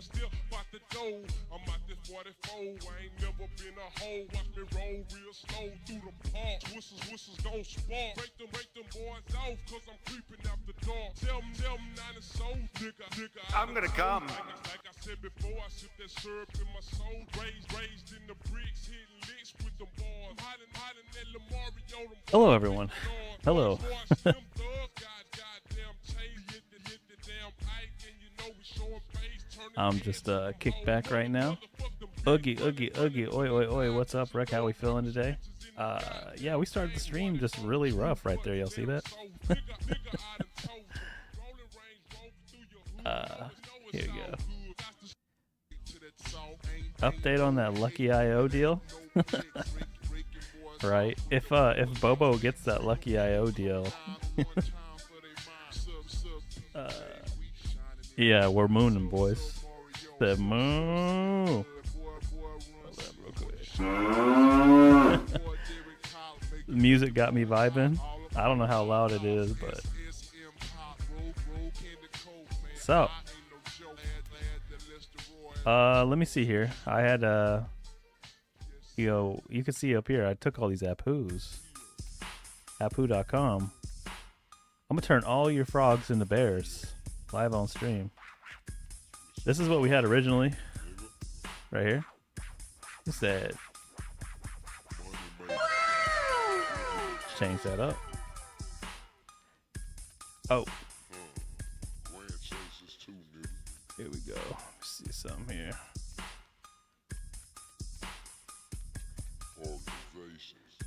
still about the dough. I'm out this 44. I ain't never been a hoe. Watch me roll real slow through the park. Whistles gon' spark. Break them boys off, cause I'm creeping out the dark. Tell them 9 and so, nigga. I'm gonna come. Like I said before, I sip that syrup in my soul. Raised in the bricks, hitting licks with them bars. Hiding that Lamario. Hello, everyone. Hello. I'm just kicked back right now. Oogie, oi, oi. What's up, Rekt? How we feeling today? Yeah, we started the stream just really rough right there. Y'all see that? Here we go. Update on that Lucky IO deal. Right? If Bobo gets that Lucky IO deal, yeah, we're mooning, boys. The moo. Music got me vibing. I don't know how loud it is, but so let me see here. I had you can see up here I took all these Apu's. Apu.com. I'm gonna turn all your frogs into bears live on stream. This is what we had originally. Right here. It said change that up. Oh. Here we go. Let's see something here.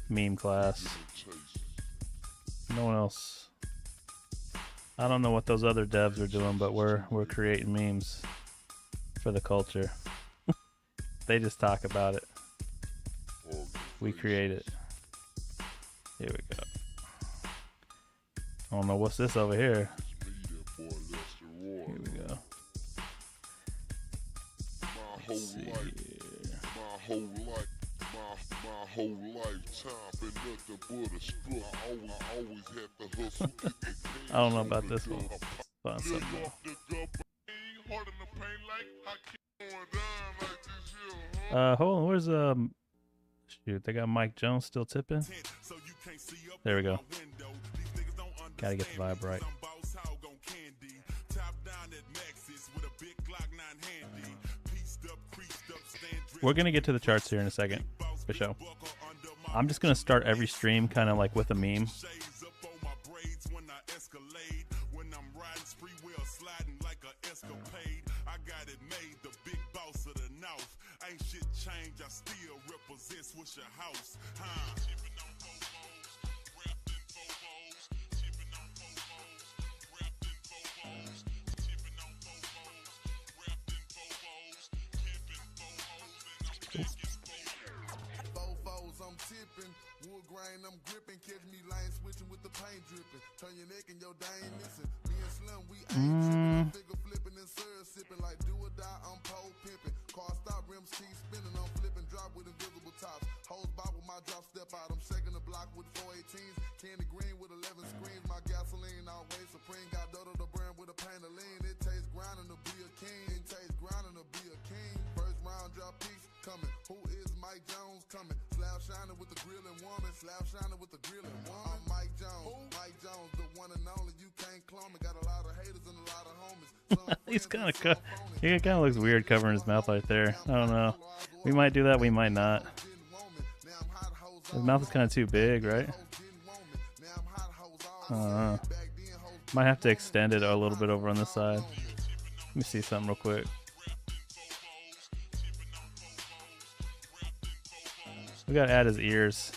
Meme class. No one else. I don't know what those other devs are doing, but we're creating memes for the culture. They just talk about it. We create it. Here we go. I don't know what's this over here. Here we go. Let's see here. My whole lifetime been nothing but a struggle. I always had to hustle. I don't know about this one. Find something more. Hold on, where's shoot, they got Mike Jones still tipping. There we go. Gotta get the vibe right. We're gonna get to the charts here in a second, for sure. I'm just gonna start every stream kind of like with a meme. Ain't shit changed, I still represent Swisher House. Tipping on Bobos, wrapped in Bobos, tipping on Bobos, wrapped in Bobos, tipping on Bobos, wrapped in Bobos, tipping Bobos, and I'm asking Bobos. Bobos, I'm tipping, wood grain, I'm gripping, catch me lane switching with the paint dripping, turn your neck and your dang missing. Me and Slim, we ain't tripping, figure flipping and syrup sipping like do or die, I'm pole pimping. Car stop, rims keep spinning, I'm flipping, drop with invisible tops. Hose bob with my drop step out, I'm shaking the block with 418s. Candy green with 11 screens, my gasoline always supreme. Got Dodo the brand with a pain of lean. It tastes grinding to be a king, it tastes grinding to be a king. First round drop piece coming, who is Mike Jones coming? Slab shining with the grilling woman, slab shining with the grilling woman. I'm Mike Jones, Mike Jones, the one and only, you can't clone me. Got a lot of haters and a lot of homies. He's kind of he kind of looks weird covering his mouth right there. I don't know. We might do that. We might not. His mouth is kind of too big, right? Might have to extend it a little bit over on this side. Let me see something real quick. We gotta add his ears.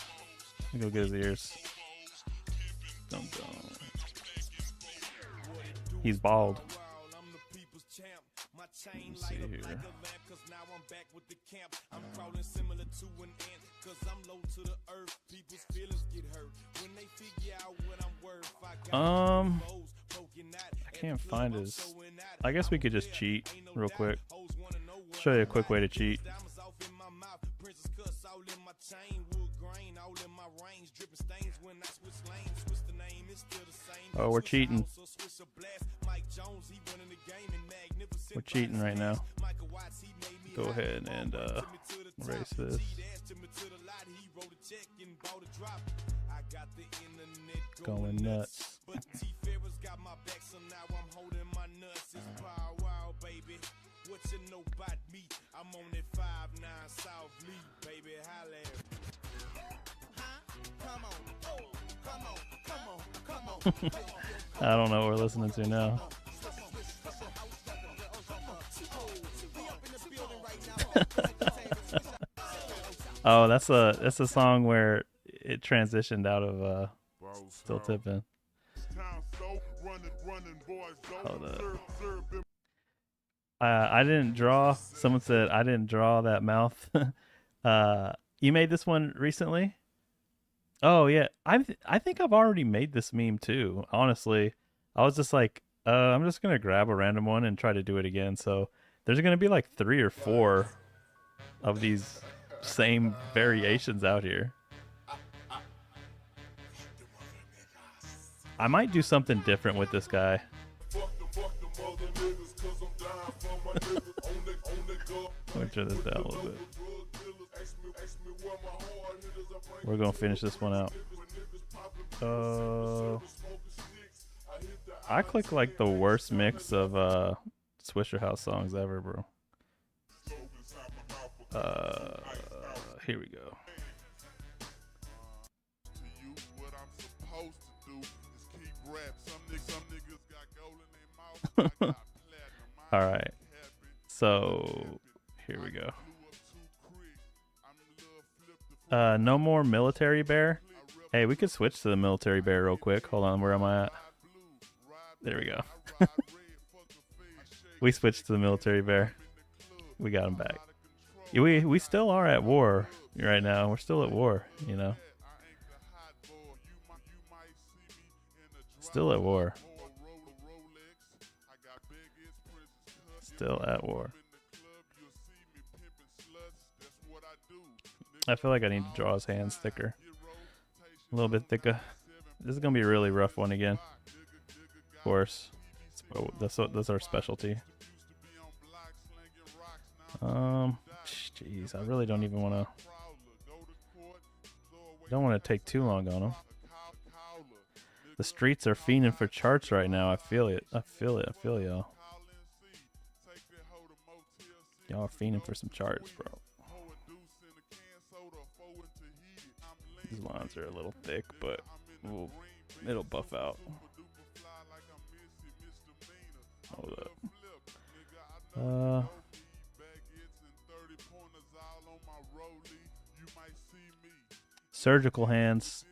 Let me go get his ears. Dum dum. He's bald. Let's see here. I can't find his. I guess we could just cheat real quick. Show you a quick way to cheat. Oh, we're cheating. We're cheating right now. go ahead and erase this. Going nuts. What you know about me? I'm on that 5'9" South Lee, baby. Holla. Come on, come on, come on, come on, come on. I don't know what we're listening to now. Oh, that's a song where it transitioned out of Still Tipping. Hold up. I didn't draw. Someone said I didn't draw that mouth. You made this one recently? Oh yeah, I think I've already made this meme too. Honestly, I was just like, I'm just gonna grab a random one and try to do it again. So there's gonna be like 3 or 4 of these same variations out here. I might do something different with this guy. Let me turn this down a little bit. We're gonna finish this one out. I click like the worst mix of Swisher House songs ever, bro. Here we go. All right. So here we go. No more military bear. Hey, we could switch to the military bear real quick. Hold on, where am I at? There we go. We switched to the military bear. We got him back. We still are at war right now. We're still at war, you know. Still at war. Still at war. I feel like I need to draw his hands thicker. A little bit thicker. This is going to be a really rough one again. Of course. That's our specialty. Jeez, I really don't even want to... Don't want to take too long on him. The streets are fiending for charts right now. I feel it. I feel it. I feel y'all. Y'all are fiending for some charts, bro. These lines are a little thick, but it'll buff out. Hold up. Surgical hands.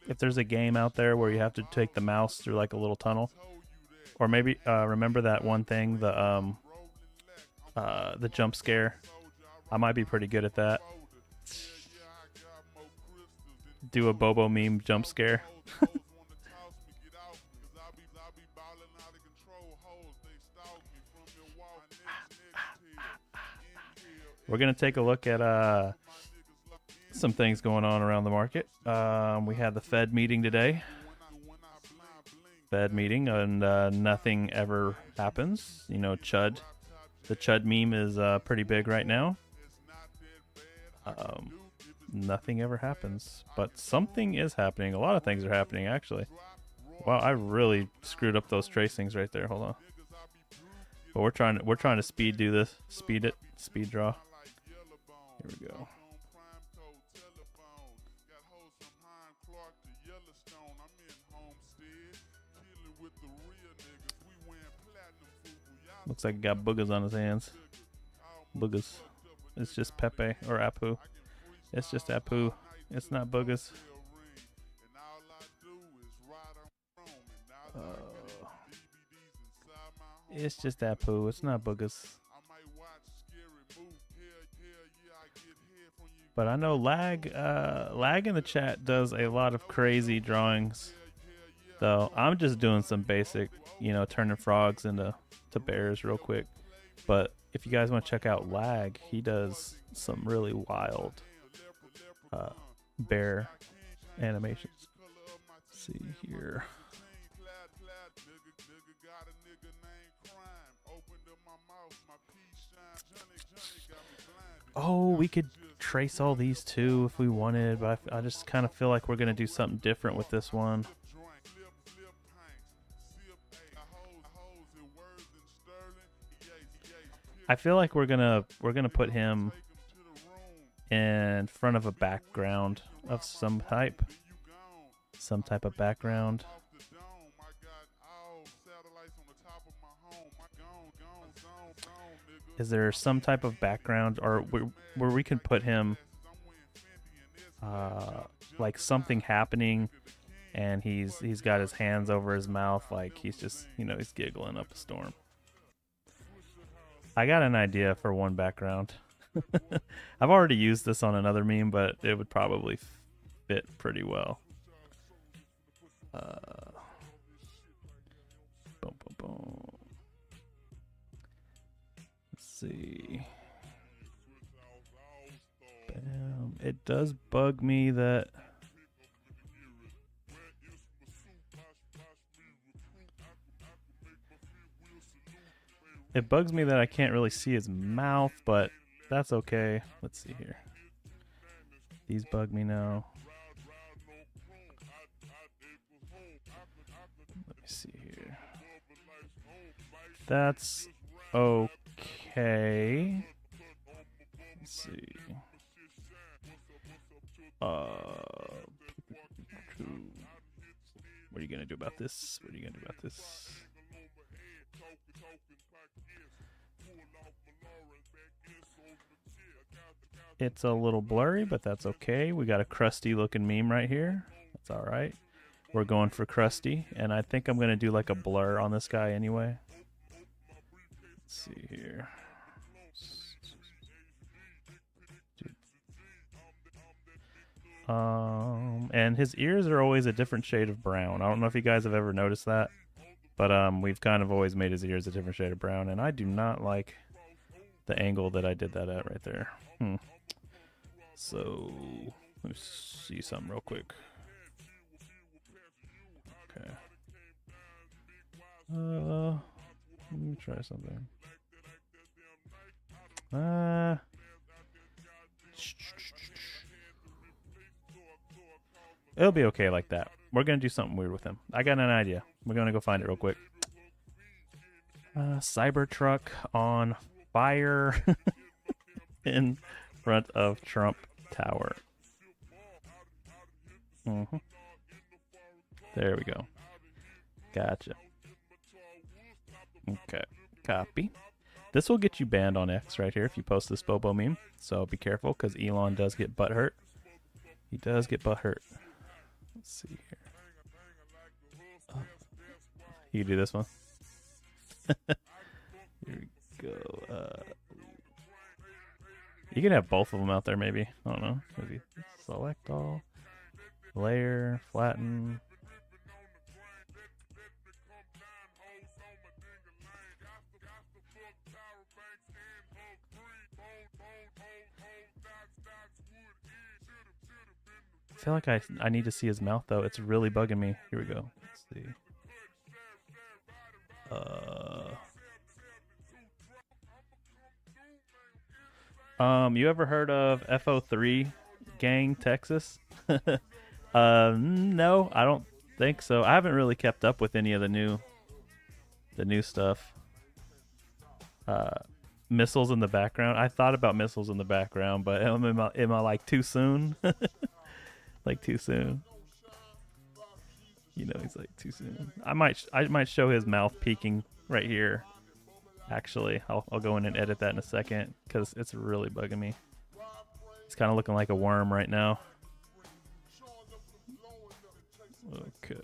If there's a game out there where you have to take the mouse through like a little tunnel, or maybe remember that one thing, the jump scare. I might be pretty good at that. Do a Bobo meme jump scare. We're gonna take a look at some things going on around the market. We had the Fed meeting today. Fed meeting, and nothing ever happens. You know, Chud. The Chud meme is pretty big right now. Nothing ever happens, but something is happening. A lot of things are happening, actually. Wow, I really screwed up those tracings right there. Hold on. But we're trying to speed draw. Here we go. Looks like he got boogers on his hands. Boogers. It's just Pepe or Apu. It's just Apu. It's not boogers. It's just Apu. It's not boogers. But I know Lag in the chat does a lot of crazy drawings. Though I'm just doing some basic, you know, turning frogs into bears real quick. But if you guys want to check out Lag, he does some really wild bear animations. Let's see here. Oh, we could trace all these too if we wanted, but I just kind of feel like we're gonna do something different with this one. I feel like we're gonna put him in front of a background of some type of background. Is there some type of background or where we can put him like something happening and he's got his hands over his mouth like he's just, you know, he's giggling up a storm. I got an idea for one background. I've already used this on another meme, but it would probably fit pretty well. Boom, boom, boom. Let's see. Bam. It does bug me that I can't really see his mouth, but that's okay. Let's see here. These bug me now. Let me see here. That's okay. Let's see. What are you gonna do about this? What are you gonna do about this? It's a little blurry, but that's okay. We got a crusty looking meme right here. That's all right. We're going for crusty, and I think I'm gonna do like a blur on this guy anyway. Let's see here. And his ears are always a different shade of brown. I don't know if you guys have ever noticed that, but we've kind of always made his ears a different shade of brown, and I do not like the angle that I did that at right there. So let me see something real quick. Okay. Let me try something. It'll be okay like that. We're gonna do something weird with him. I got an idea. We're gonna go find it real quick. Cybertruck on fire in front of Trump Tower. There we go. Gotcha. Okay. Copy. This will get you banned on X right here if you post this Bobo meme. So be careful because Elon does get butthurt. He does get butthurt. Let's see here. You can do this one. Here we go. You can have both of them out there, maybe. I don't know. Maybe select all, layer, flatten. I feel like I need to see his mouth though. It's really bugging me. Here we go. Let's see. You ever heard of FO3 Gang Texas? No, I don't think so. I haven't really kept up with any of the new stuff. Missiles in the background. I thought about missiles in the background, but am I like too soon? Like too soon. You know, he's like too soon. I might show his mouth peeking right here. Actually, I'll go in and edit that in a second because it's really bugging me. He's kind of looking like a worm right now. Okay.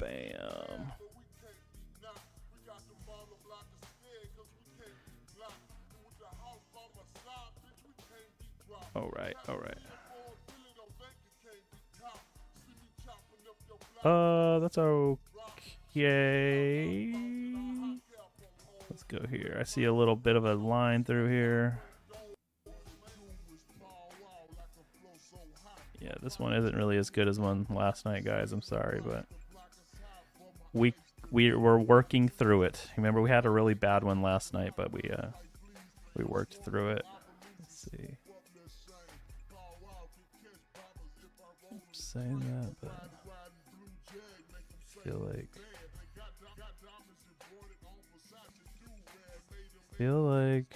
Bam. All right. That's okay. Let's go here. I see a little bit of a line through here. Yeah, this one isn't really as good as one last night, guys. I'm sorry, but we're working through it. Remember, we had a really bad one last night, but we worked through it. Let's see. I'm saying that, but I feel like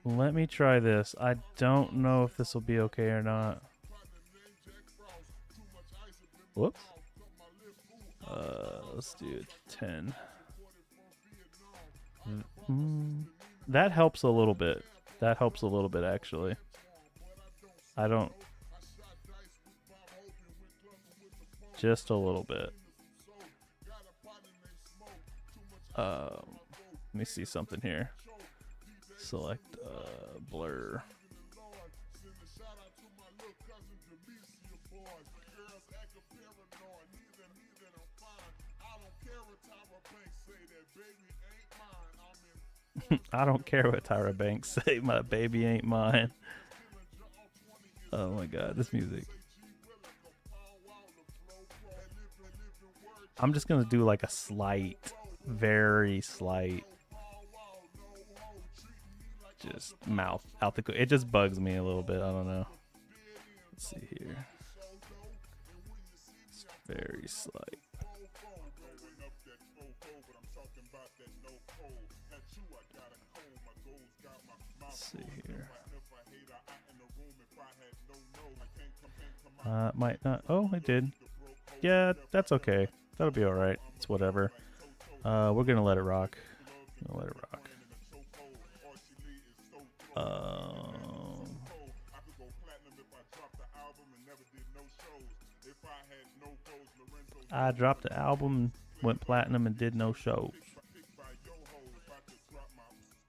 let me try this. I don't know if this will be okay or not. Whoops. Let's do 10. That helps a little bit. That helps a little bit, actually. I don't... Just a little bit. Let me see something here. Select blur. I don't care what Tyra Banks say, my baby ain't mine. Oh my god, this music. I'm just gonna do like a slight, very slight, just mouth out the. It just bugs me a little bit. I don't know. Let's see here. It's very slight. Let's see here. Might not. Oh, it did. Yeah, that's okay. That'll be all right. It's whatever. We're gonna let it rock. Let it rock. I dropped the album, went platinum, and did no shows.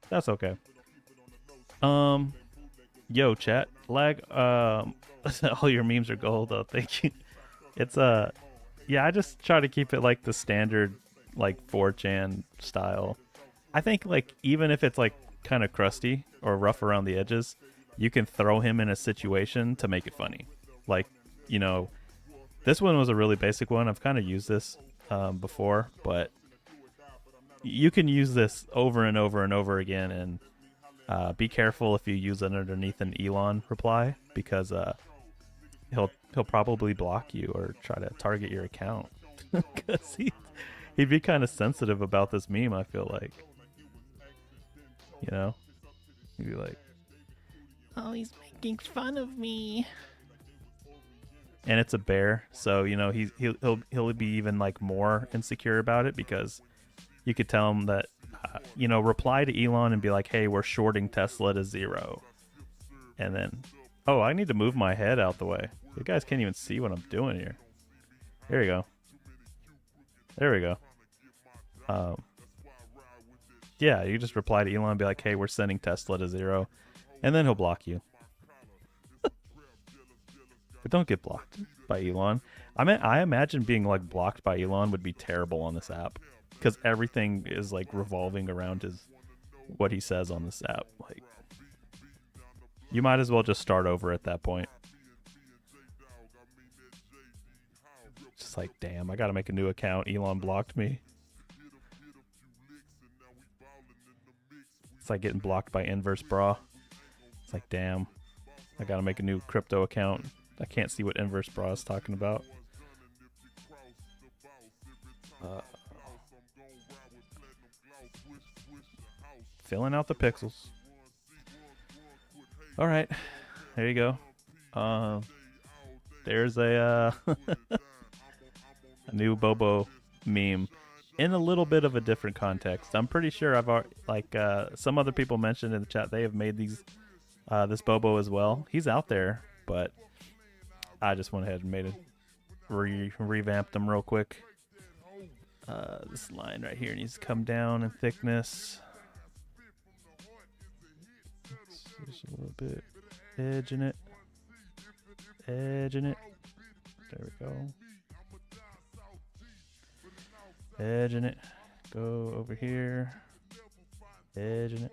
That's okay. Yo, chat lag. All your memes are gold though. Thank you. It's yeah, I just try to keep it like the standard, like 4chan style. I think like even if it's like kind of crusty or rough around the edges, you can throw him in a situation to make it funny. Like, you know, this one was a really basic one. I've kind of used this before, but you can use this over and over and over again. And be careful if you use it underneath an Elon reply, because he'll probably block you or try to target your account. Because he'd be kind of sensitive about this meme, I feel like. You know? He'd be like, oh, he's making fun of me. And it's a bear, so you know he'll be even like more insecure about it, because you could tell him that you know, reply to Elon and be like, hey, we're shorting Tesla to 0. And then, oh, I need to move my head out the way. You guys can't even see what I'm doing here. There you go. There we go. Yeah, you just reply to Elon and be like, hey, we're sending Tesla to 0. And then he'll block you. But don't get blocked by Elon. I imagine being like blocked by Elon would be terrible on this app, because everything is like revolving around what he says on this app. Like, you might as well just start over at that point. Just like, damn, I gotta make a new account. Elon blocked me. It's like getting blocked by Inverse Bra. It's like, damn, I gotta make a new crypto account. I can't see what Inverse Bra is talking about. Filling out the pixels. All right, there you go. There's a a new Bobo meme in a little bit of a different context. I'm pretty sure I've already, like some other people mentioned in the chat, they have made these this Bobo as well. He's out there, but I just went ahead and made it, revamped them real quick. This line right here needs to come down in thickness. Just a little bit. Edging it. Edging it. There we go. Edging it. Go over here. Edging it.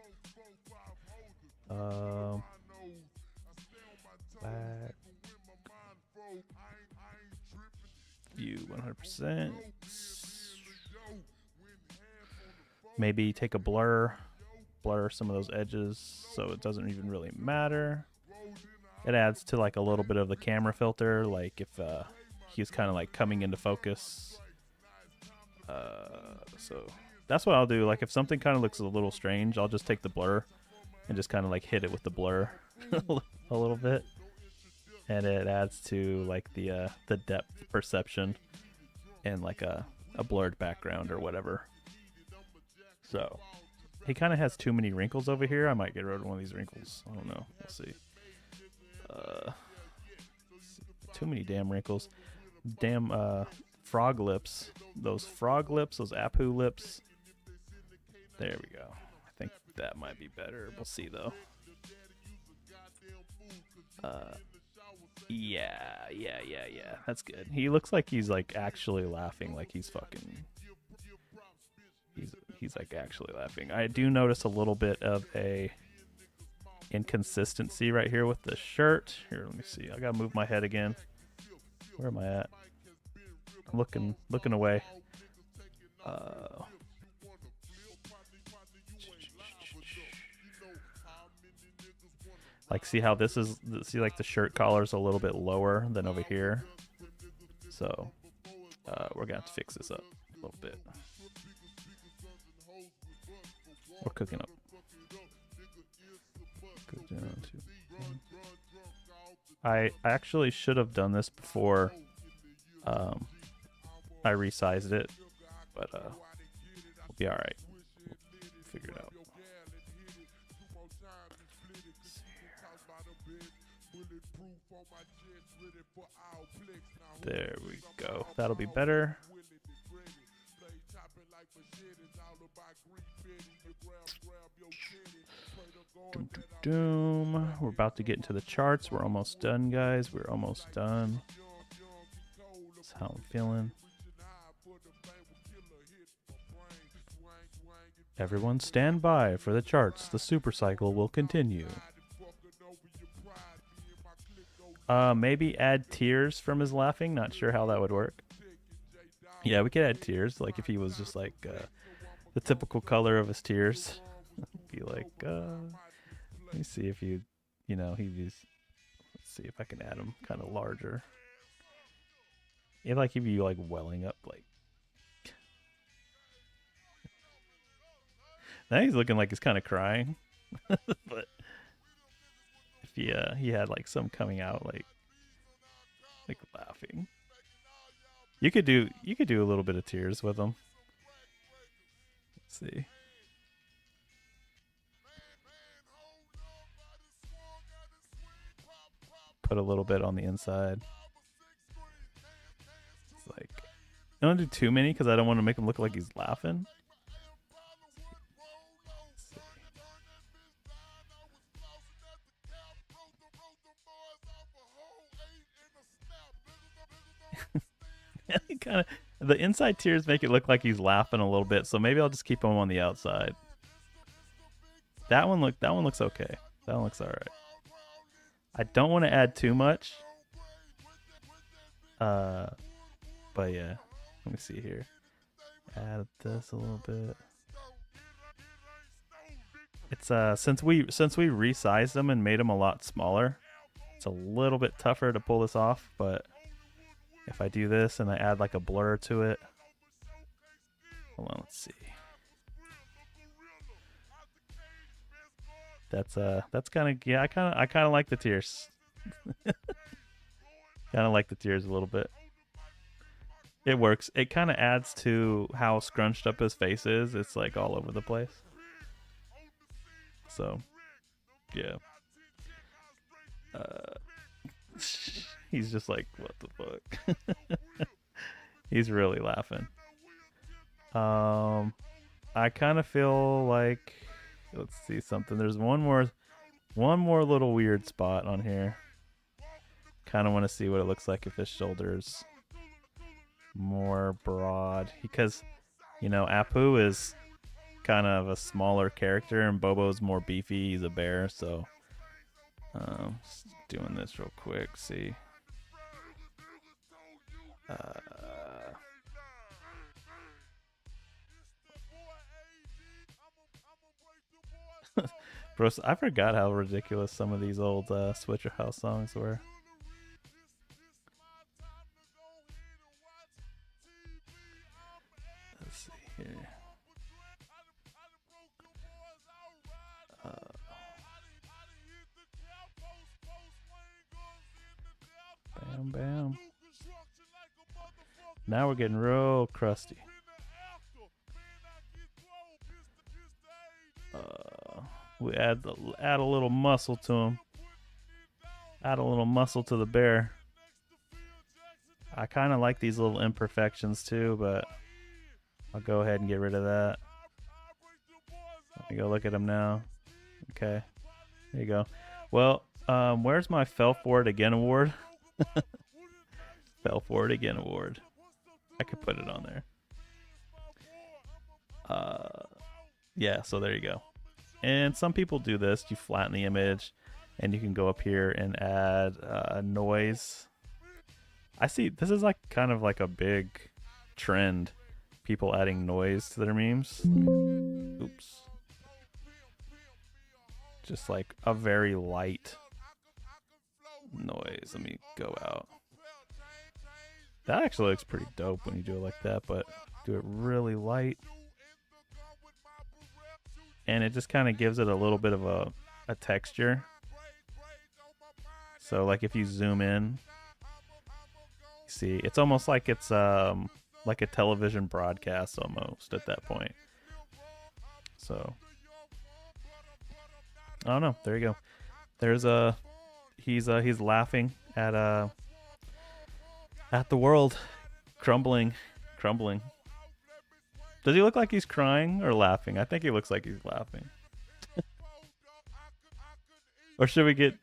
Back. view 100%. Maybe take a blur some of those edges so it doesn't even really matter. It adds to like a little bit of the camera filter, like if he's kind of like coming into focus. So that's what I'll do. Like if something kind of looks a little strange, I'll just take the blur and just kind of like hit it with the blur a little bit, and it adds to like the depth perception and like a blurred background or whatever. So he kind of has too many wrinkles over here. I might get rid of one of these wrinkles. I don't know. We'll see. Too many damn wrinkles. Damn frog lips. Those frog lips, those Apu lips. There we go. I think that might be better. We'll see though. Yeah. That's good. He looks like he's like actually laughing, like he's fucking. He's like actually laughing. I do notice a little bit of a inconsistency right here with the shirt. Here, let me see. I gotta move my head again. Where am I at? I'm looking away. Like, see how this is? See, like the shirt collar's a little bit lower than over here. So, we're gonna have to fix this up a little bit. We're cooking up. I actually should have done this before I resized it, but we'll be alright. We'll figure it out. There we go. That'll be better. Doom. We're about to get into the charts. We're almost done, guys. We're almost done. That's how I'm feeling. Everyone stand by for the charts. The super cycle will continue. Maybe add tears from his laughing. Not sure how that would work. Yeah, we could add tears. Like if he was just like the typical color of his tears. Be like, let me see if you know, he's. Let's see if I can add him kind of larger. Yeah, like he'd be like welling up, like. Now he's looking like he's kind of crying, but if he had like some coming out like laughing. You could do a little bit of tears with him. Let's see. Put a little bit on the inside. It's like, I don't do too many because I don't want to make him look like he's laughing. Kind of, the inside tears make it look like he's laughing a little bit, so maybe I'll just keep him on the outside. That one looks okay. That one looks all right. I don't want to add too much. But yeah, let me see here. Add this a little bit. It's since we resized them and made them a lot smaller, it's a little bit tougher to pull this off, but if I do this and I add like a blur to it. Hold on, let's see. That's kind of, yeah, I kind of like the tears. Kind of like the tears a little bit. It works. It kind of adds to how scrunched up his face is. It's like all over the place. So, yeah. He's just like, what the fuck? He's really laughing. I kind of feel like, let's see something. There's one more little weird spot on here. Kind of want to see what it looks like if his shoulders more broad, because you know Apu is kind of a smaller character and Bobo's more beefy. He's a bear, so just doing this real quick. See. Bro, I forgot how ridiculous some of these old Switcher House songs were. Let's see here. Bam, bam. Now we're getting real crusty. We add a little muscle to him. Add a little muscle to the bear. I kind of like these little imperfections too, but I'll go ahead and get rid of that. Let me go look at him now. Okay, there you go. Well, where's my Fell For It Again award? Fell For It Again award. I could put it on there. Yeah, so there you go. And some people do this. You flatten the image, and you can go up here and add noise. I see this is like kind of like a big trend. People adding noise to their memes. Oops. Just like a very light noise. Let me go out. That actually looks pretty dope when you do it like that, but do it really light. And it just kind of gives it a little bit of a texture. So like if you zoom in, see, it's almost like it's like a television broadcast almost at that point. So I don't know. There you go. There's he's laughing at the world crumbling. Does he look like he's crying or laughing? I think he looks like he's laughing. Or should we get?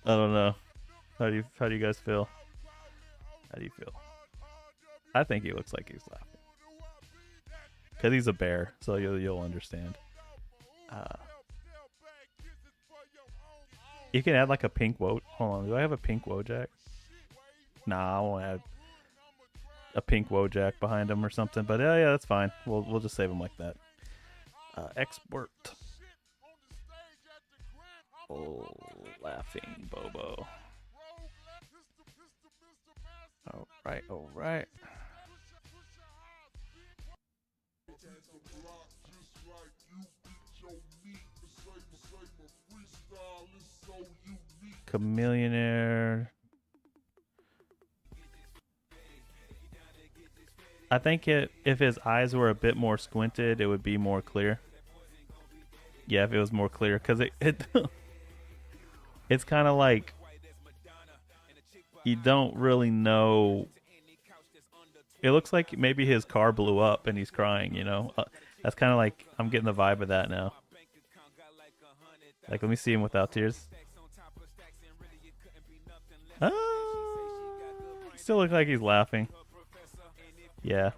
I don't know. How do you guys feel? How do you feel? I think he looks like he's laughing. Cause he's a bear, so you'll understand. You can add like a pink Woj. Hold on, do I have a pink Wojak? Nah, I won't add a pink Wojak behind him or something. But yeah, that's fine. We'll just save him like that. Export. Oh, laughing Bobo. All right. Chameleonaire. I think if his eyes were a bit more squinted, it would be more clear. Yeah, if it was more clear, because it's kind of like you don't really know. It looks like maybe his car blew up and he's crying, you know? That's kind of like, I'm getting the vibe of that now. Like, let me see him without tears. Still look like he's laughing. Yeah.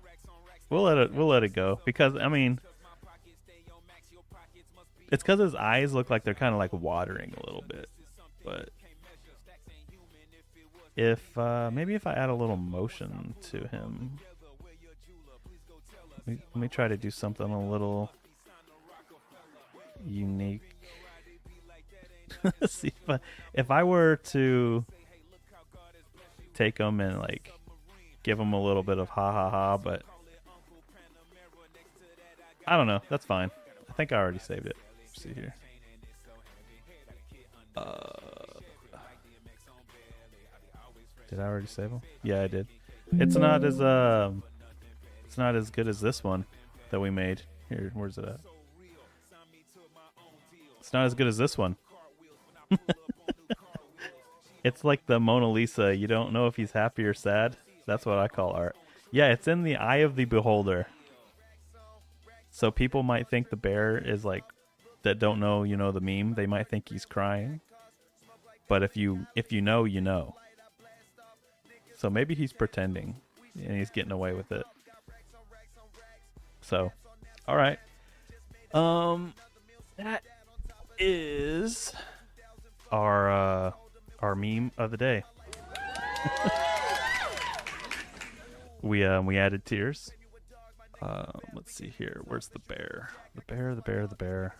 We'll let it go. Because, I mean, it's because his eyes look like they're kind of like watering a little bit. But if maybe if I add a little motion to him, let me try to do something a little unique. See if I were to take him and like give him a little bit of ha ha ha, but I don't know. That's fine. I think I already saved it. Let's see here. Did I already save him? Yeah, I did. It's not as good as this one that we made. Here, where's it at? It's not as good as this one. It's like the Mona Lisa. You don't know if he's happy or sad. That's what I call art. Yeah, it's in the eye of the beholder. So people might think the bear is like, that don't know, you know, the meme. They might think he's crying. But if you know, you know. So maybe he's pretending and he's getting away with it. So, all right. That is our meme of the day. We added tears. Let's see here. Where's the bear? The bear.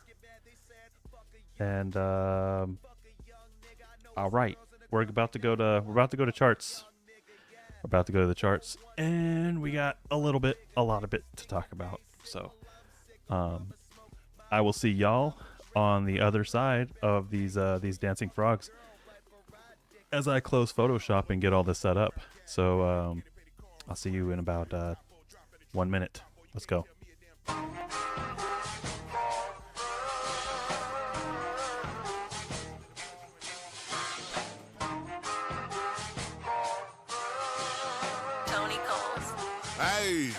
And all right, we're about to go to charts. We're about to go to the charts, and we got a lot of it to talk about. So, I will see y'all on the other side of these dancing frogs as I close Photoshop and get all this set up. So, I'll see you in about 1 minute. Let's go. Hey,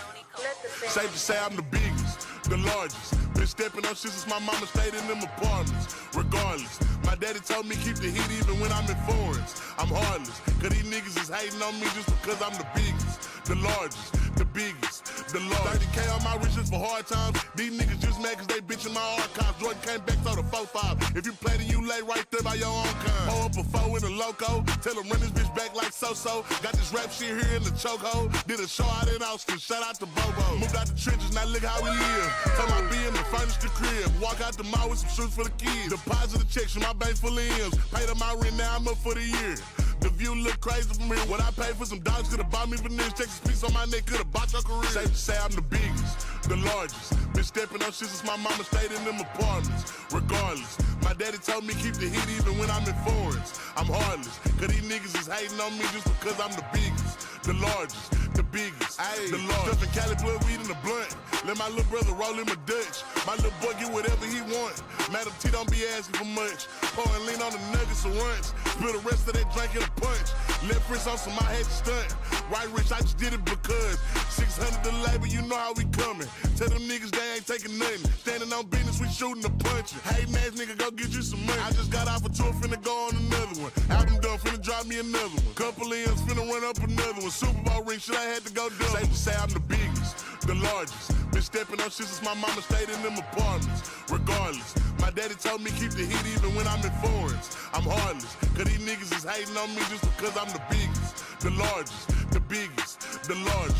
safe to say I'm the biggest, the largest. Been stepping on shit since my mama stayed in them apartments. Regardless, my daddy told me keep the heat even when I'm in foreigns. I'm heartless, cause these niggas is hating on me just because I'm the biggest, the largest, the biggest, the largest. 30K on my riches for hard times. These niggas just mad cause they bitchin' my archives. Jordan came back, so the 4-5. If you play, then you lay right there by your own kind. Pull up a 4 in the loco, tell them run this bitch back like so-so. Got this rap shit here in the chokehold. Did a show out in Austin, shout out to Bobo. Moved out the trenches, now look how we live. Tell my BM to furnish the crib. Walk out the mall with some shoes for the kids. Deposit the checks from my bank full of M's. Paid up my rent, now I'm up for the year. The view look crazy from here. What I paid for some dogs could've bought me veneers. Texas piece on my neck could've bought your career. Safe to say I'm the biggest, the largest. Been stepping on shit since my mama stayed in them apartments. Regardless, my daddy told me keep the heat even when I'm in foreigns. I'm heartless, cause these niggas is hating on me just because I'm the biggest, the largest, the biggest, the largest. Stuffing Cali blood weed in the blunt. Let my little brother roll him a Dutch. My little boy get whatever he want. Madam T don't be asking for much. Pour and lean on the nuggets for once. Spill the rest of that drink in a punch. Left wrist on some I had to stunt. Right wrist, I just did it because 600 the labor, you know how we coming. Tell them niggas they ain't taking nothing. Standing on business, we shooting the punching. Hating ass nigga, go get you some money. I just got off a tour, finna go on another one. Album done, finna drop me another one. Couple M's, finna run up another one. Super Bowl ring, shit, I had to go done. Safe to say I'm the biggest, the largest. Been stepping on shit since my mama stayed in them apartments. Regardless, my daddy told me keep the heat even when I'm in foreigns. I'm heartless, cause these niggas is hating on me just because I'm the biggest, the largest, the biggest, the largest.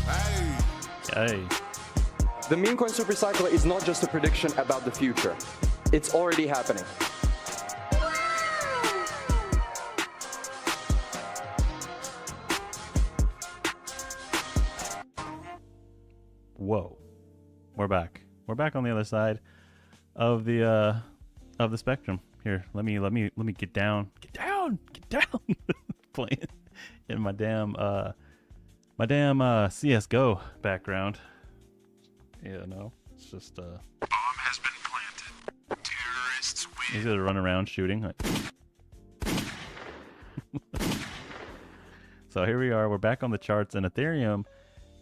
Hey. The meme coin super cycle is not just a prediction about the future. It's already happening. Whoa. We're back. We're back on the other side of the spectrum. Here, let me get down. Get down. Playing in my damn CS:GO background. Yeah, no. It's just Bomb has been planted. Terrorists win. he's gonna run around shooting. Like. So here we are. We're back on the charts, and Ethereum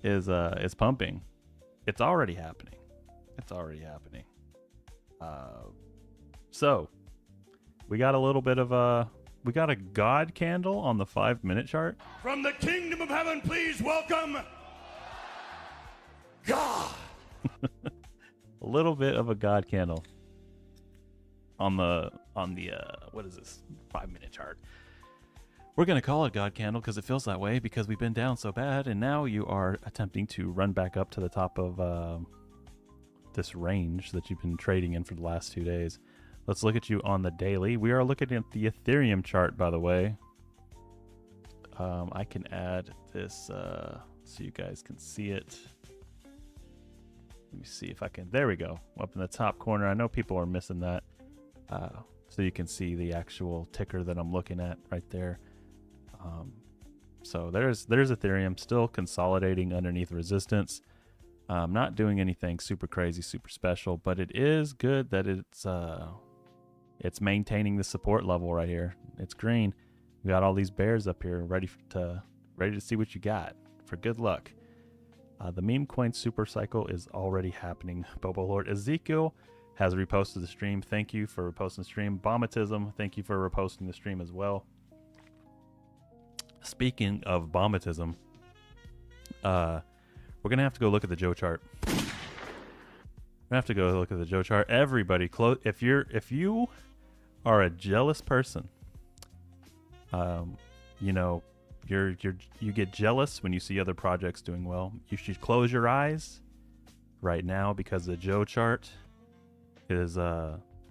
is pumping. It's already happening. So we got a little bit of we got a God candle on the 5-minute chart. From the kingdom of heaven, please welcome God. A little bit of a God candle on the what is this 5-minute chart. We're gonna call it God candle because it feels that way because we've been down so bad, and now you are attempting to run back up to the top of this range that you've been trading in for the last 2 days. Let's look at you on the daily. We are looking at the Ethereum chart, by the way. I can add this so you guys can see it. Let me see if I can. There we go. Up in the top corner. I know people are missing that. So you can see the actual ticker that I'm looking at right there. So there's Ethereum still consolidating underneath resistance. Not doing anything super crazy, super special, but it is good that it's maintaining the support level right here. It's green. We got all these bears up here ready to see what you got for good luck. The meme coin super cycle is already happening. Bobo Lord Ezekiel has reposted the stream. Thank you for reposting the stream. Bombatism, thank you for reposting the stream as well. Speaking of bombatism, we're gonna have to go look at the Joe chart. We're gonna have to go look at the Joe chart. Everybody, close. If you are a jealous person, you know, you get jealous when you see other projects doing well. You should close your eyes right now because the Joe chart is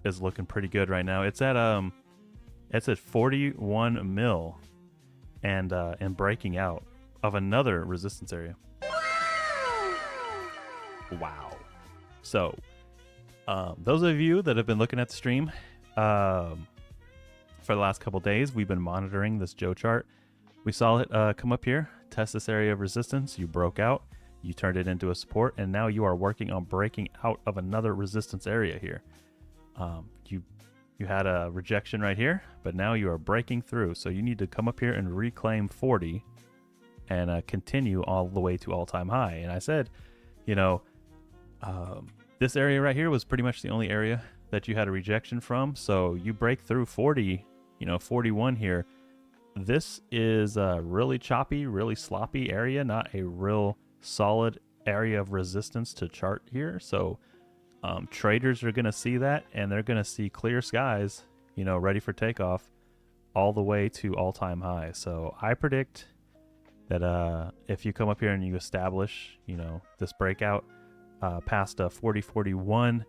is looking pretty good right now. It's at 41 mil and breaking out of another resistance area. Wow. So those of you that have been looking at the stream for the last couple days, we've been monitoring this Joe chart. We saw it come up here, test this area of resistance. You broke out, you turned it into a support, and now you are working on breaking out of another resistance area here. You had a rejection right here, but now you are breaking through. So you need to come up here and reclaim 40 and continue all the way to all-time high. And I said, you know, this area right here was pretty much the only area that you had a rejection from. So you break through 40, 41 here. This is a really choppy, really sloppy area, not a real solid area of resistance to chart here. So traders are going to see that, and they're going to see clear skies, ready for takeoff all the way to all-time high. So I predict that if you come up here and you establish, this breakout past 40.41,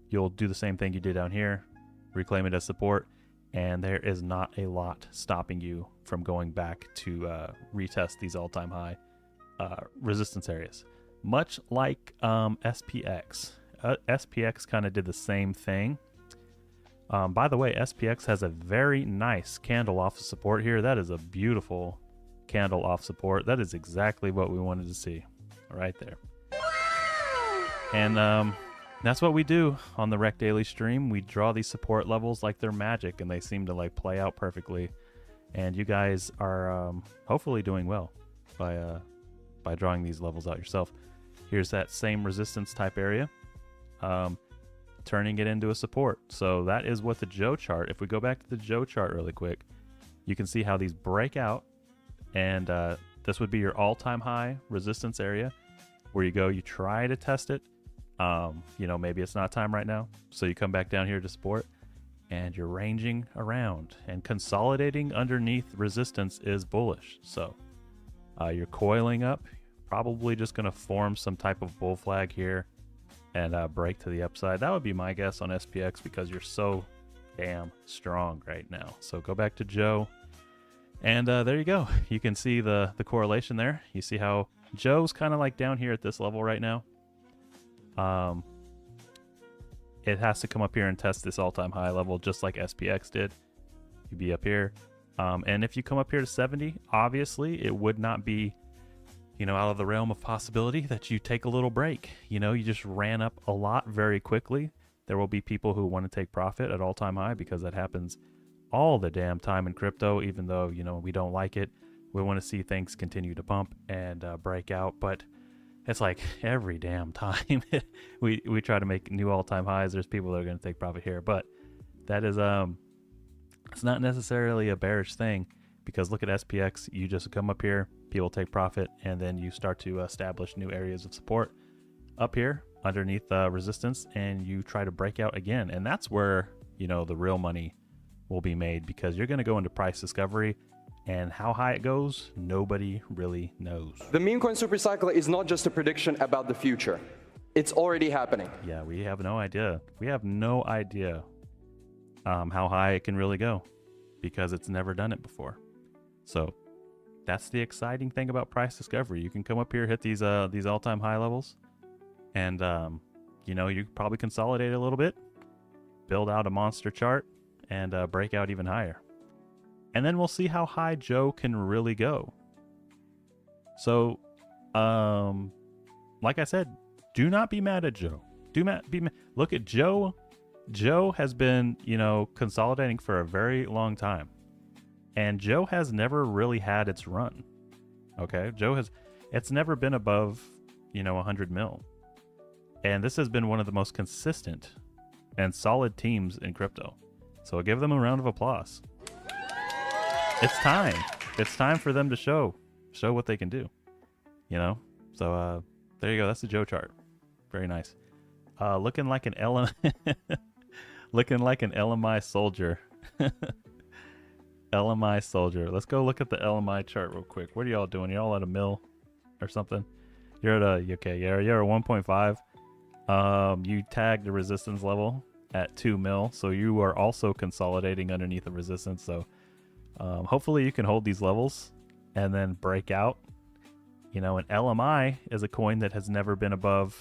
you'll do the same thing you did down here, reclaim it as support, and there is not a lot stopping you from going back to retest these all-time high resistance areas. Much like SPX. SPX kind of did the same thing. By the way, SPX has a very nice candle off of support here. That is a beautiful candle off support. That is exactly what we wanted to see right there. And that's what we do on the Rekt Daily stream. We draw these support levels like they're magic, and they seem to like play out perfectly. And you guys are hopefully doing well by drawing these levels out yourself. Here's that same resistance type area, turning it into a support. So that is what the Joe chart, if we go back to the Joe chart really quick, you can see how these break out, and this would be your all-time high resistance area where you go, you try to test it. Maybe it's not time right now, so you come back down here to support, and you're ranging around, and consolidating underneath resistance is bullish. So you're coiling up, probably just going to form some type of bull flag here and break to the upside. That would be my guess on SPX because you're so damn strong right now. So go back to Joe, and there you go. You can see the correlation there. You see how Joe's kind of like down here at this level right now. It has to come up here and test this all-time high level just like SPX did. You'd be up here. And if you come up here to 70, obviously it would not be, out of the realm of possibility that you take a little break. You just ran up a lot very quickly. There will be people who want to take profit at all-time high because that happens all the damn time in crypto, even though, we don't like it. We want to see things continue to pump and break out, but it's like every damn time we try to make new all-time highs, there's people that are going to take profit here. But that is it's not necessarily a bearish thing, because look at SPX. You just come up here, people take profit, and then you start to establish new areas of support up here underneath resistance, and you try to break out again. And that's where the real money will be made, because you're going to go into price discovery, and how high it goes, nobody really knows. The meme coin super cycle is not just a prediction about the future. It's already happening. Yeah, we have no idea. We have no idea how high it can really go, because it's never done it before. So that's the exciting thing about price discovery. You can come up here, hit these all-time high levels, and you probably consolidate a little bit, build out a monster chart, and break out even higher. And then we'll see how high Joe can really go. So, like I said, do not be mad at Joe. Do not be mad. Look at Joe. Joe has been, consolidating for a very long time. And Joe has never really had its run. Okay? It's never been above, 100 mil. And this has been one of the most consistent and solid teams in crypto. So give them a round of applause. It's time. It's time for them to show what they can do. So there you go. That's the Joe chart. Very nice. Looking like an looking like an LMI soldier. LMI soldier. Let's go look at the LMI chart real quick. What are y'all doing? Y'all at a mil or something? You're at a 1.5. You tagged the resistance level at 2 mil, so you are also consolidating underneath the resistance. So hopefully you can hold these levels and then break out. You know, an LMI is a coin that has never been above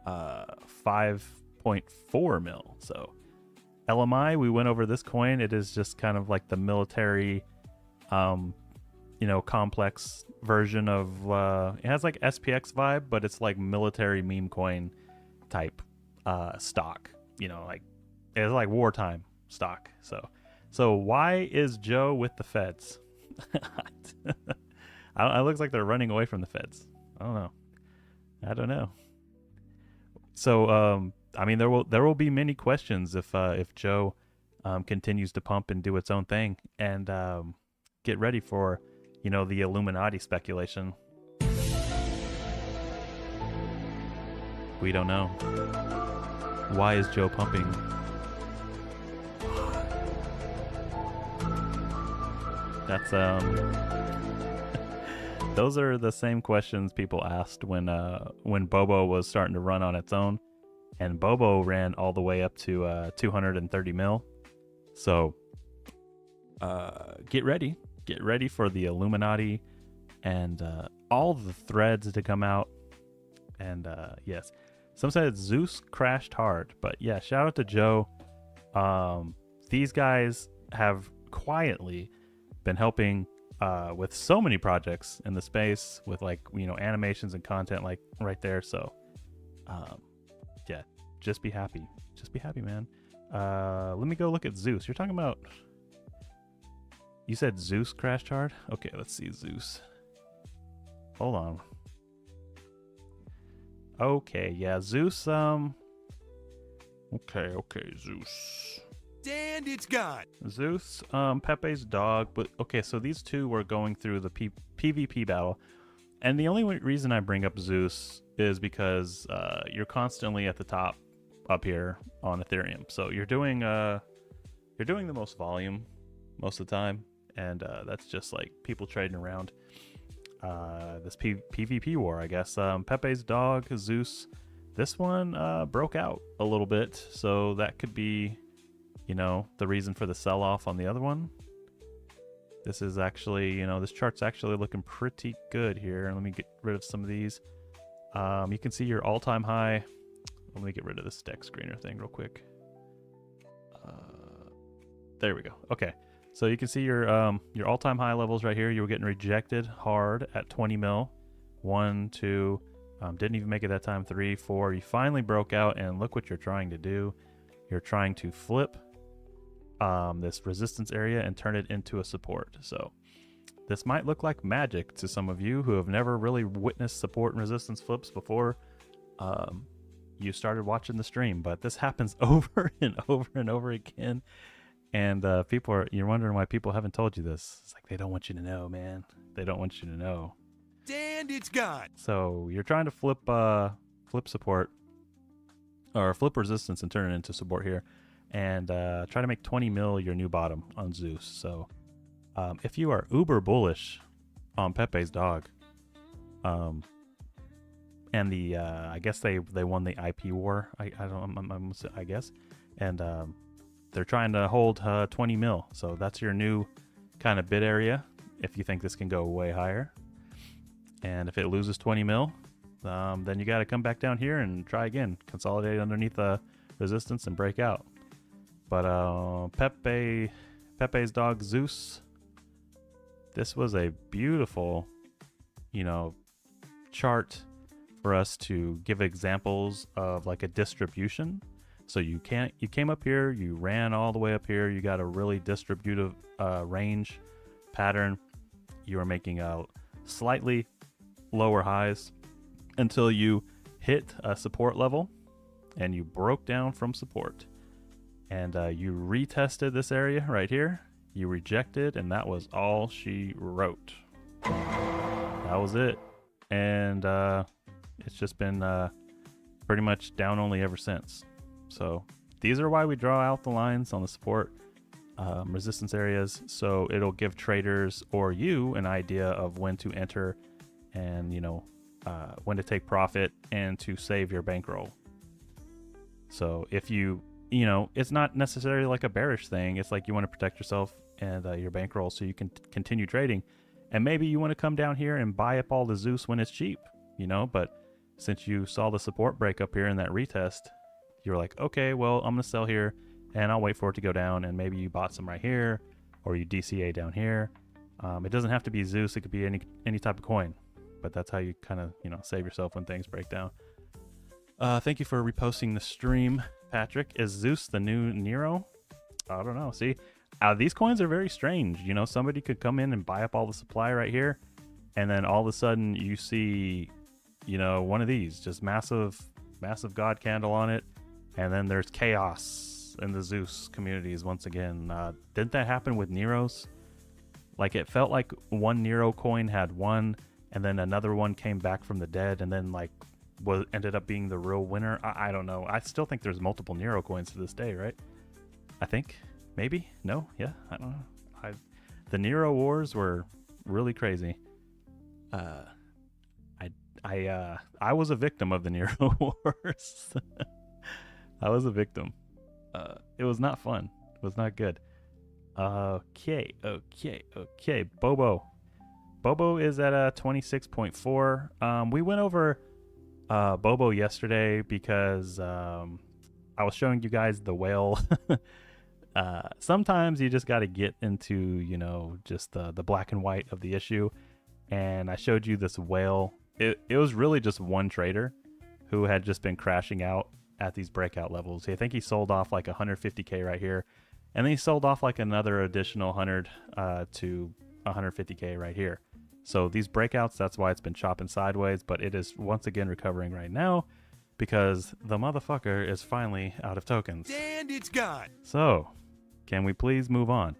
5.4 mil. So LMI, we went over this coin. It is just kind of like the military, you know, complex version of, it has like SPX vibe, but it's like military meme coin type stock, you know, like it's like wartime stock. So why is Joe with the feds? It looks like they're running away from the feds. I don't know. So I mean, there will be many questions if Joe continues to pump and do its own thing. And get ready for, you know, the Illuminati speculation. We don't know. Why is Joe pumping? That's those are the same questions people asked when Bobo was starting to run on its own, and Bobo ran all the way up to 230 mil. So get ready for the Illuminati and all the threads to come out. And yes, some said Zeus crashed hard, but yeah, shout out to Joe. These guys have quietly been helping with so many projects in the space with, like, you know, animations and content like right there. So yeah, just be happy, man. Let me go look at Zeus. You're talking about, you said Zeus crashed hard? Okay, let's see Zeus. Hold on. Okay, yeah, Zeus, okay, Zeus. And it's gone. Zeus, Pepe's dog, but okay, so these two were going through the PvP battle, and the only reason I bring up Zeus is because you're constantly at the top up here on Ethereum, so you're doing the most volume most of the time, and that's just like people trading around this PvP war, I guess. Pepe's dog, Zeus, this one broke out a little bit, so that could be, you know, the reason for the sell-off on the other one. This is actually, you know, this chart's actually looking pretty good here. Let me get rid of some of these. You can see your all-time high. Let me get rid of this deck screener thing real quick. There we go. Okay, so you can see your all-time high levels right here. You were getting rejected hard at 20 mil. 1, 2, didn't even make it that time. 3, 4. You finally broke out, and look what you're trying to do. You're trying to flip this resistance area and turn it into a support. So this might look like magic to some of you who have never really witnessed support and resistance flips before you started watching the stream, but this happens over and over and over again. And you're wondering why people haven't told you this. It's like they don't want you to know, man. They don't want you to know. And it's gone. So you're trying to flip support, or flip resistance and turn it into support here, and try to make 20 mil your new bottom on Zeus. So if you are uber bullish on Pepe's dog, and the I guess they won the IP war, I guess, and they're trying to hold 20 mil. So that's your new kind of bid area if you think this can go way higher. And if it loses 20 mil, then you got to come back down here and try again, consolidate underneath the resistance and break out. But Pepe's dog Zeus, this was a beautiful, you know, chart for us to give examples of like a distribution. So you came up here, you ran all the way up here, you got a really distributive range pattern. You were making a slightly lower highs until you hit a support level and you broke down from support, and you retested this area right here. You rejected, and that was all she wrote. That was it. And it's just been pretty much down only ever since. So these are why we draw out the lines on the support resistance areas, so it'll give traders or you an idea of when to enter and, you know, when to take profit and to save your bankroll. So if you you know, it's not necessarily like a bearish thing. It's like you want to protect yourself and your bankroll so you can continue trading. And maybe you want to come down here and buy up all the Zeus when it's cheap, you know, but since you saw the support break up here in that retest, you're like, okay, well, I'm going to sell here and I'll wait for it to go down. And maybe you bought some right here or you DCA down here. It doesn't have to be Zeus. It could be any type of coin, but that's how you kind of, you know, save yourself when things break down. Thank you for reposting the stream, Patrick. Is Zeus the new Nero? I don't know. See, these coins are very strange. You know, somebody could come in and buy up all the supply right here, and then all of a sudden you see, you know, one of these just massive God candle on it, and then there's chaos in the Zeus communities once again. Didn't that happen with Neros? Like, it felt like one Nero coin had won, and then another one came back from the dead, and then like ended up being the real winner. I don't know. I still think there's multiple Nero coins to this day, right? I think. Maybe? No? Yeah? I don't know. The Nero wars were really crazy. I was a victim of the Nero wars. I was a victim. It was not fun. It was not good. Okay. Bobo is at 26.4. We went over Bobo yesterday because I was showing you guys the whale. Sometimes you just got to get into, you know, just the black and white of the issue. And I showed you this whale. It was really just one trader who had just been crashing out at these breakout levels. I think he sold off like 150K right here. And then he sold off like another additional 100 to 150K right here. So these breakouts, that's why it's been chopping sideways. But it is once again recovering right now because the motherfucker is finally out of tokens. And it's gone. So, can we please move on?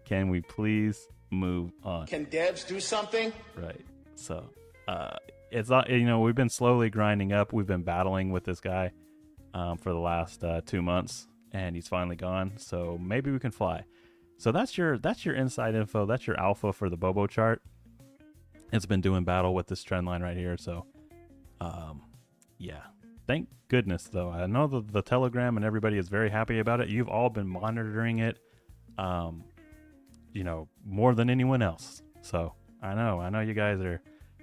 Can we please move on? Can devs do something? Right. So, it's not, you know, we've been slowly grinding up. We've been battling with this guy for the last 2 months, and he's finally gone. So maybe we can fly. So that's your inside info. That's your alpha for the Bobo chart. It's been doing battle with this trend line right here. So, yeah. Thank goodness, though. I know the Telegram and everybody is very happy about it. You've all been monitoring it, you know, more than anyone else. So I know you guys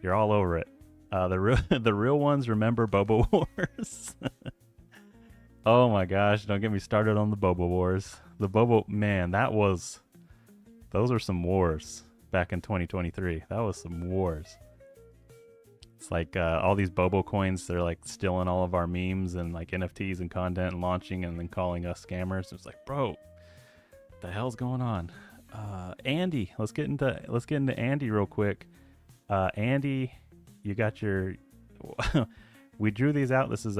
you're all over it. The real ones remember Bobo Wars. Oh my gosh, don't get me started on the Bobo Wars. The Bobo, man, those are some wars back in 2023. That was some wars. It's like all these Bobo coins, they're like stealing all of our memes and like NFTs and content and launching and then calling us scammers. It's like, bro, what the hell's going on? Andy, let's get into Andy real quick. Andy, you got your we drew these out. This is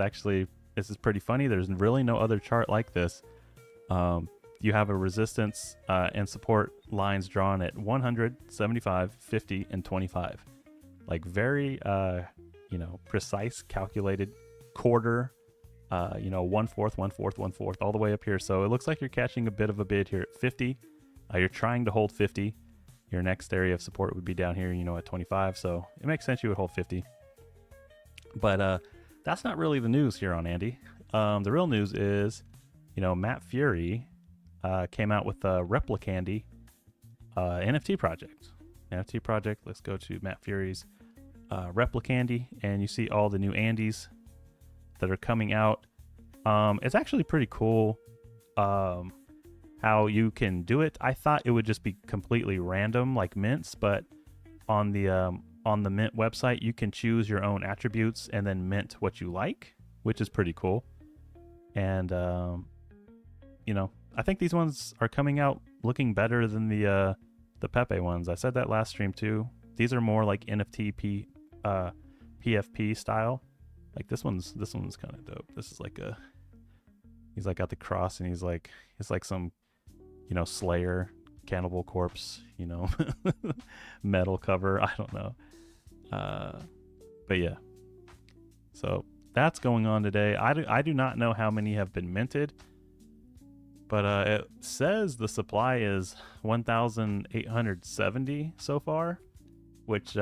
pretty funny. There's really no other chart like this. You have a resistance and support lines drawn at 100, 75, 50, and 25. Like very, you know, precise, calculated quarter, you know, 1/4, 1/4, 1/4, all the way up here. So it looks like you're catching a bit of a bid here at 50. You're trying to hold 50. Your next area of support would be down here, you know, at 25. So it makes sense you would hold 50. But that's not really the news here on Andy. The real news is, you know, Matt Fury came out with a Replicandy NFT project. Let's go to Matt Fury's Replicandy, and you see all the new Andys that are coming out. It's actually pretty cool how you can do it. I thought it would just be completely random like mints, but on the Mint website, you can choose your own attributes and then mint what you like, which is pretty cool. And you know, I think these ones are coming out looking better than the Pepe ones. I said that last stream too. These are more like NFT PFP style. Like this one's kind of dope. This is like he's like got the cross, and it's like some, you know, Slayer Cannibal Corpse, you know, metal cover. I don't know. But yeah. So that's going on today. I do not know how many have been minted, but it says the supply is 1,870 so far, which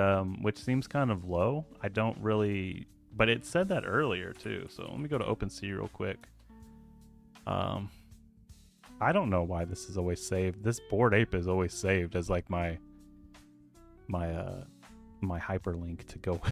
seems kind of low. I don't really, but it said that earlier too. So let me go to OpenSea real quick. I don't know why this is always saved. This Bored Ape is always saved as like my hyperlink to go with.